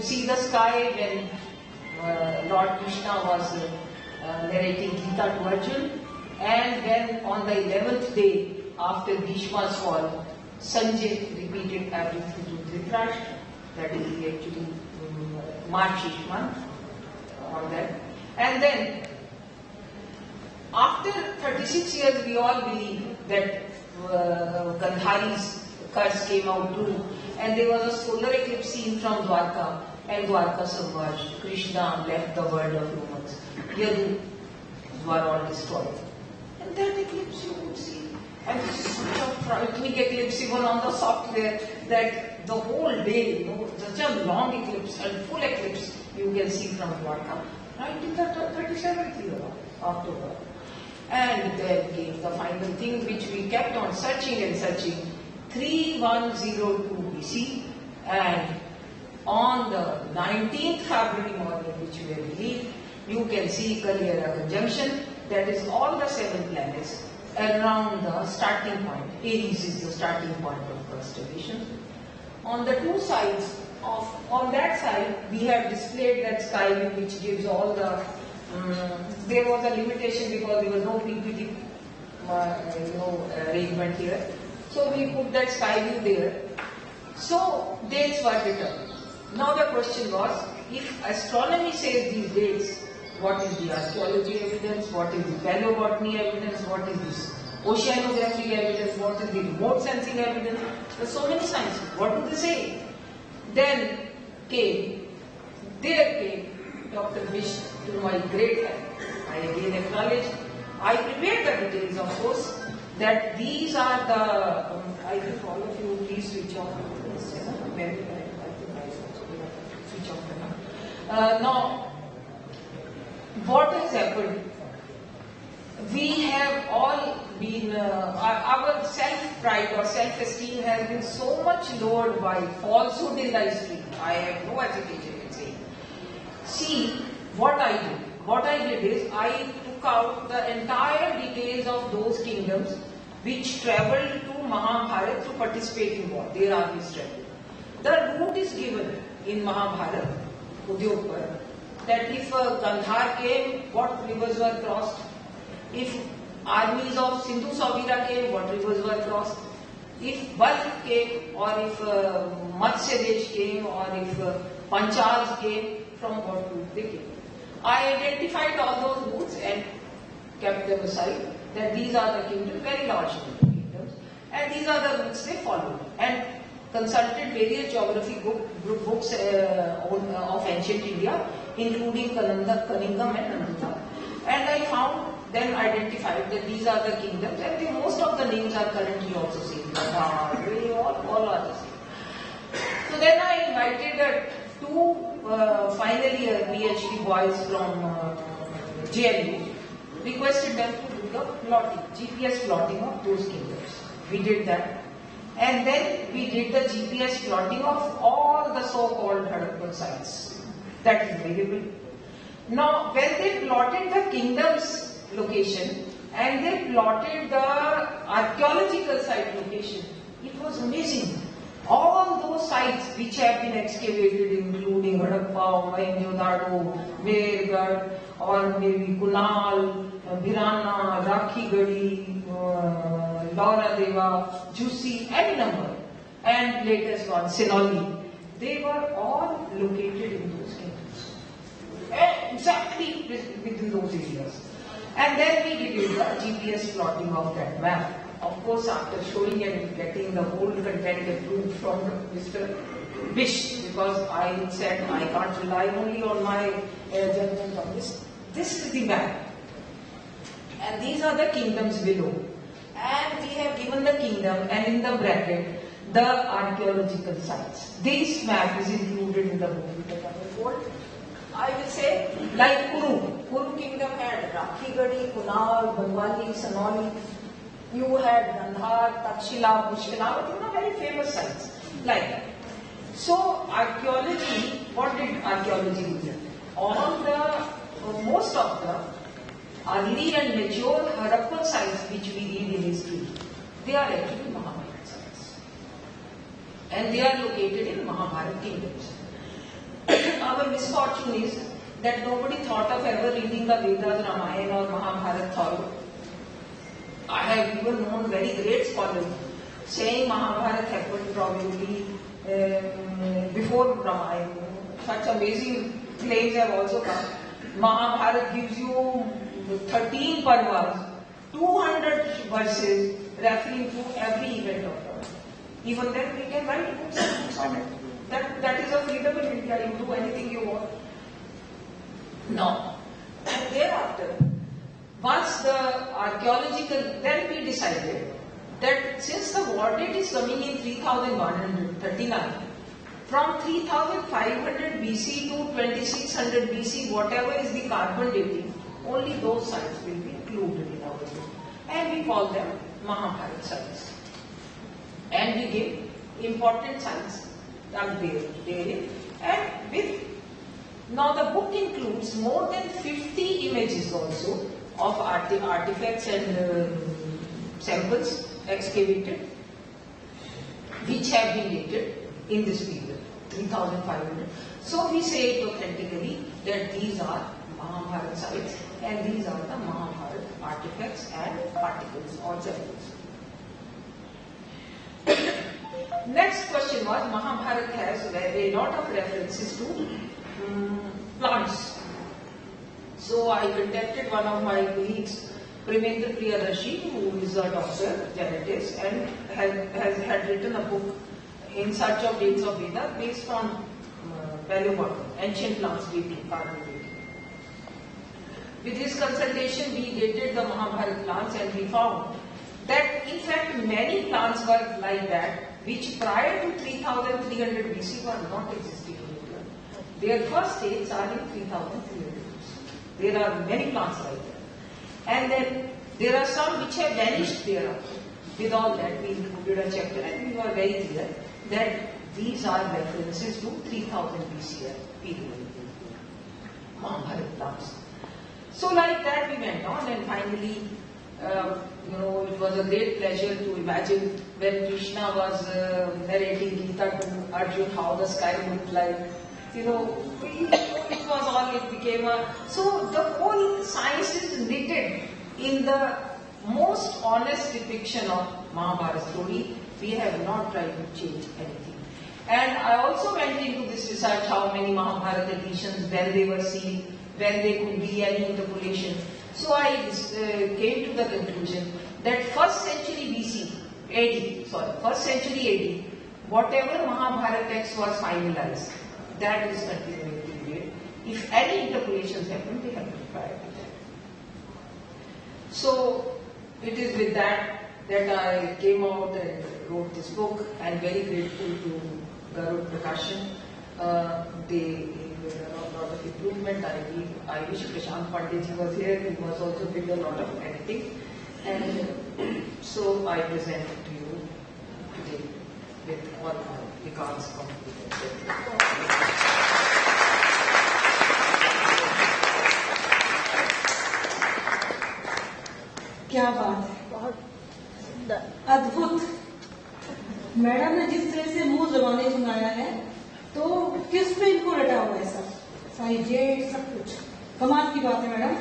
could see the sky when Lord Krishna was narrating Gita to Arjun, and then on the 11th day after Bhishma's fall, Sanjay repeated everything to Dhritarashtra. That is the actually Marchish month on that. And then after 36 years, we all believe that Gandhari's curse came out true, and there was a solar eclipse seen from Dwarka, and Dwarka submerged. Krishna left the world of humans. Yadu were all destroyed. And that eclipse you could see. And this is such a frightening eclipse even on the software that the whole day, such a long eclipse and full eclipse you can see from Dwarka. Right in the 37th year of October. And then came the final thing which we kept on searching and searching. 3102 BC, and on the 19th February morning, which we believe, you can see Kaliyuga conjunction, that is all the 7 planets around the starting point. Aries is the starting point of constellation. On the two sides, on that side, we have displayed that sky view which gives all the, there was a limitation because there was no PPT arrangement here. So we put that sky view there. So dates were determined. Now the question was, if astronomy says these dates, what is the archaeology evidence, what is the paleobotany evidence, what is this oceanographic evidence, what is the remote sensing evidence? There are so many sciences. What do they say? Then there came Dr. Vish to my great help. I again acknowledge, I prepared the details of course, that these are the, I think all of you please switch off this, switch off the now, what has happened? We have all been, our self-pride or self-esteem has been so much lowered by falsehood in the history. I have no hesitation in saying. See, what I did. What I did is, I took out the entire details of those kingdoms which travelled to Mahabharat to participate in war. Their armies travelled. The route is given in Mahabharat, Udyogpar, that if Gandhar came, what rivers were crossed? If armies of Sindhu Savira came, what rivers were crossed? If Balkh came, or if Matsya Desh came, or if Panchals came, from what route they came. I identified all those routes and kept them aside, that these are the kingdoms, very large kingdoms, and these are the routes they followed, and consulted various geography books of ancient India, including Kaliyuga and Nandita, and I found, then identified that these are the kingdoms, and most of the names are currently also same. All are the same. So then I invited two final year PhD boys from JLU, requested them to do the plotting, GPS plotting of those kingdoms. We did that. And then we did the GPS plotting of all the so-called Harappan sites that is available. Now, when they plotted the kingdom's location and they plotted the archaeological site location, it was amazing. All those sites which have been excavated, including Harappa, Mohenjo-daro, Mehergarh, or maybe Kunal, Bhirana, Rakhigadi, Laura Deva, Jussi, any number, and latest one, Sinoli, they were all located in those kingdoms, exactly within those areas. And then we did the GPS plotting of that map. Of course, after showing and getting the whole content approved from Mr. Vish, because I said I can't rely only on my judgment of this. This is the map. And these are the kingdoms below. And we have given the kingdom and in the bracket the archaeological sites. This map is included in the book. I will say, like Kuru. Kuru kingdom had Rakhigadi, Kunal, Bangwali, Sanoli. You had Gandhar, Takshila, Pushkala, very famous sites like that. So archaeology, what did archaeology do? Most of the early and mature Harappan sites which we read in history, they are actually Mahabharat sites. And they are located in Mahabharat kingdoms. our misfortune is that nobody thought of ever reading the Vedas, Ramayana or Mahabharat thorough. I have even known very great scholars saying Mahabharat happened probably before Ramayana. Such amazing claims have also come. Mahabharat gives you 13 Padmas, 200 verses referring to every event of Ramayana. Even then we can write books on it. That is a freedom in India. You do anything you want. Now, thereafter, once the archaeological, then we decided that since the war date is coming in 3139, from 3500 BC to 2600 BC, whatever is the carbon dating, only those sites will be included in our book. And we call them Mahabharat sites. And we give important sites therein. And with, now the book includes more than 50 images also of artifacts and samples excavated, which have been dated in this period, 3500. So we say it authentically that these are Mahabharat sites and these are the Mahabharat artifacts and particles or samples. Next question was, Mahabharat has a lot of references to plants. So I contacted one of my colleagues, Premendra Priyadarshi, who is a doctor, genetist, and had written a book, In Search of Dates of Veda, based on Paleobotany, ancient plants dating, carbon dating. With his consultation, we dated the Mahabharat plants and we found that in fact many plants were like that, which prior to 3300 BC were not existing in India. Their first dates are in 3300 BC. There are many plants like that. And then there are some which have vanished thereafter. With all that, we included a chapter and we were very clear that these are references to 3000 BC period. Mahabharat plants. So like that we went on, and finally, it was a great pleasure to imagine when Krishna was narrating Gita to Arjun how the sky looked like. It was all, it became a... So the whole science is knitted in the most honest depiction of Mahabharat story. We have not tried to change anything. And I also went into this research, how many Mahabharat editions, when they were seen, when there could be any interpolation. So I came to the conclusion that first century AD, whatever Mahabharat text was finalized, that is continuing to be read. If any interpolations happen, they have to be prior to that. So it is with that I came out and wrote this book. I am very grateful to Garud Prakashan. They made a lot of improvement. I wish Prashant Pandit was here. He was also did a lot of editing. And so I present it to you today with all my regards completed. क्या बात है, बहुत अद्भुत। Madam ने जिस तरह से मुंह जबानी सुनाया है, तो किस पे इनको रटा हुआ है सब, सारी डेट सब कुछ, कमाल की बात है मैडम।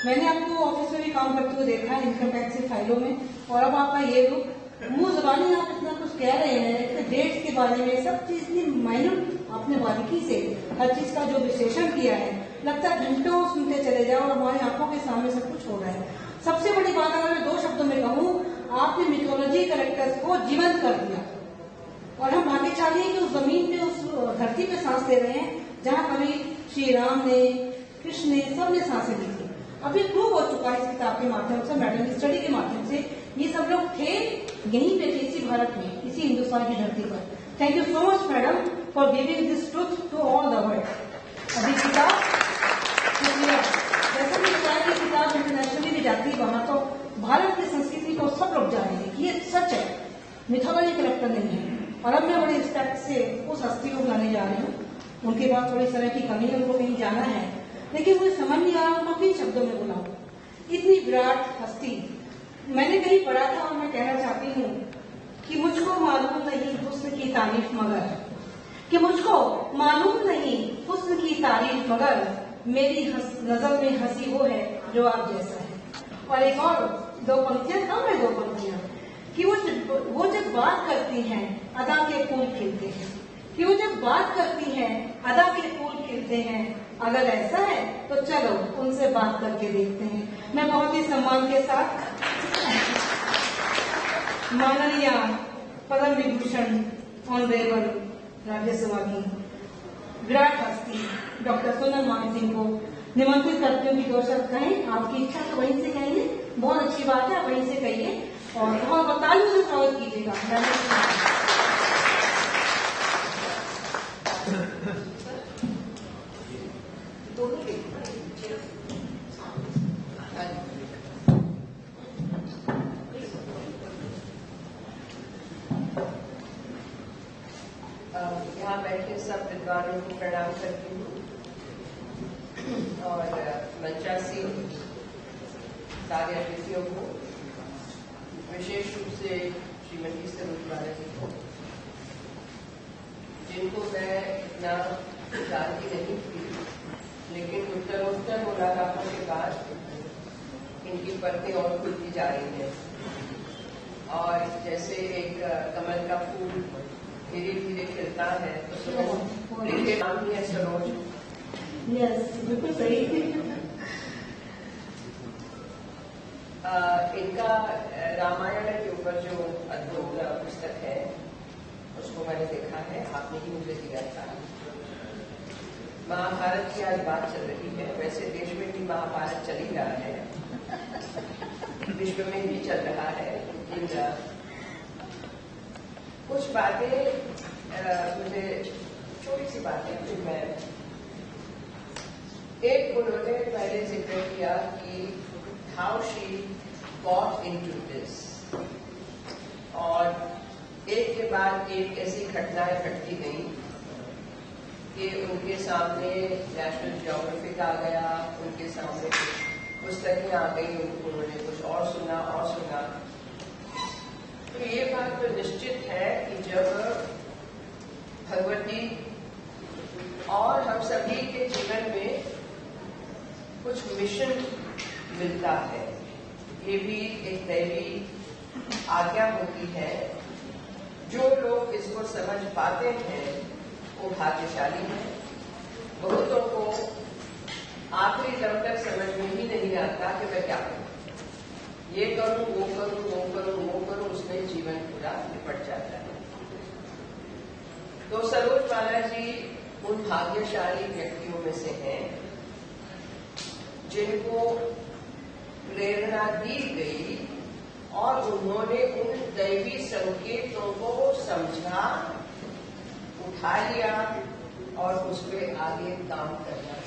मैंने आपको ऑफिस में भी काम करते हुए देखा है इनकम टैक्स की फाइलों में, और अब आपका ये लुक, मुंह जबानी आप इतना कुछ कह रहे हैं, डेट्स के बारे में सब चीज की माइन्यूट आपने बारीकी से हर चीज का जो विश्लेषण किया है, लगता है घंटों सुनते चले जाओ और हमारी आंखों के सामने सब कुछ हो रहा है। सबसे बड़ी बात अगर मैं 2 शब्दों में कहूँ, आपने मिथोलॉजी कैरेक्टर्स को जीवंत कर दिया, और हम भाग्यशाली हैं कि उस जमीन पे, उस धरती पे सांस ले रहे हैं जहाँ कभी श्री राम ने, कृष्ण ने, सबने सांसें ली थी। अभी प्रूव हो चुका है इस किताब के माध्यम से, मैडम की स्टडी के माध्यम से, ये सब लोग थे यहीं पे थे, इसी भारत में, इसी हिंदुस्तान की धरती पर। Thank you so much madam for giving this truth to all the world. अभी किताब जैसे भी बताया कि किताब इंटरनेशनली भी जाती है, वहां तो भारत की संस्कृति को सब लोग जानेंगे कि ये सच है, मिथोलॉजी कैरेक्टर नहीं है। और अब मैं बड़ी रिस्पेक्ट से उस हस्ती को बुलाने जा रही हूँ, उनके पास थोड़ी तरह की कमी है, उनको कहीं जाना है, लेकिन मुझे समझ नहीं आ रहा उनको किन शब्दों में बुलाऊं। इतनी विराट हस्ती मैंने कहीं पढ़ा था, और मैं कहना चाहती हूँ कि मुझको मालूम नहीं हुस्न की तारीफ मगर कि मुझको मालूम नहीं हुस्न की तारीफ, मगर मेरी नजर में हंसी वो है जो आप जैसा है। और एक और दो पंक्तियां, कम है दो पंक्तियां, कि वो जब बात करती हैं अदा के फूल खिलते हैं, कि वो जब बात करती हैं अदा के फूल खिलते हैं, अगर ऐसा है तो चलो उनसे बात करके देखते हैं। मैं बहुत ही सम्मान के साथ माननीय पद्म विभूषण ऑनरेबल राज्यसभा की विराट हस्ती डॉक्टर सोनलमानसिंह को निमंत्रित करती हूँ कि दो शब्द कहें। आपकी इच्छा तो वहीं से कहेंगे, बहुत अच्छी बात है, आप वहीं से कहिए और बहुत तालियों से स्वागत कीजिएगा। यहाँ बैठे सब विद्वानों को प्रणाम करती हूँ और मंचासी सारे अतिथियों को, विशेष रूप से श्रीमती सरोज बाला जी को, जिनको मैं इतना जानती नहीं थी, लेकिन उत्तरोत्तर मुलाकातों के बाद इनकी परतें और खुलती जा रही हैं। और जैसे एक कमल का फूल धीरे धीरे खिलता है, तो नाम ही है सरोज। यस, बिल्कुल सही। इनका रामायण के ऊपर जो अद्भुत पुस्तक है उसको मैंने देखा है, आपने ही मुझे दिया था। महाभारत की आज बात चल रही है, वैसे देश में भी महाभारत चल ही रहा है, विश्व में भी चल रहा है, लेकिन कुछ बातें मुझे छोटी सी बातें फिर मैं एक उन्होंने पहले जिक्र किया कि how she got into this, और एक के बाद एक ऐसी घटनाएं घटती गई कि उनके सामने नेशनल ज्योग्राफिक आ गया, उनके सामने पुस्तकें आ गई, उन्होंने कुछ और सुना। तो ये बात तो निश्चित है कि जब भगवती और हम सभी के जीवन में कुछ मिशन मिलता है, ये भी एक दैवी आज्ञा होती है। जो लोग इसको समझ पाते हैं वो भाग्यशाली हैं। बहुतों को आखिरी दम तक समझ में ही नहीं आता कि मैं क्या करूं, ये करूं, वो करूं, वो करूं, वो करूं, उसमें जीवन पूरा निपट जाता है। तो सरोज बाला जी उन भाग्यशाली व्यक्तियों में से हैं जिनको प्रेरणा दी गई और उन्होंने उन दैवी संकेतों को समझा, उठा लिया और उस पर आगे काम करना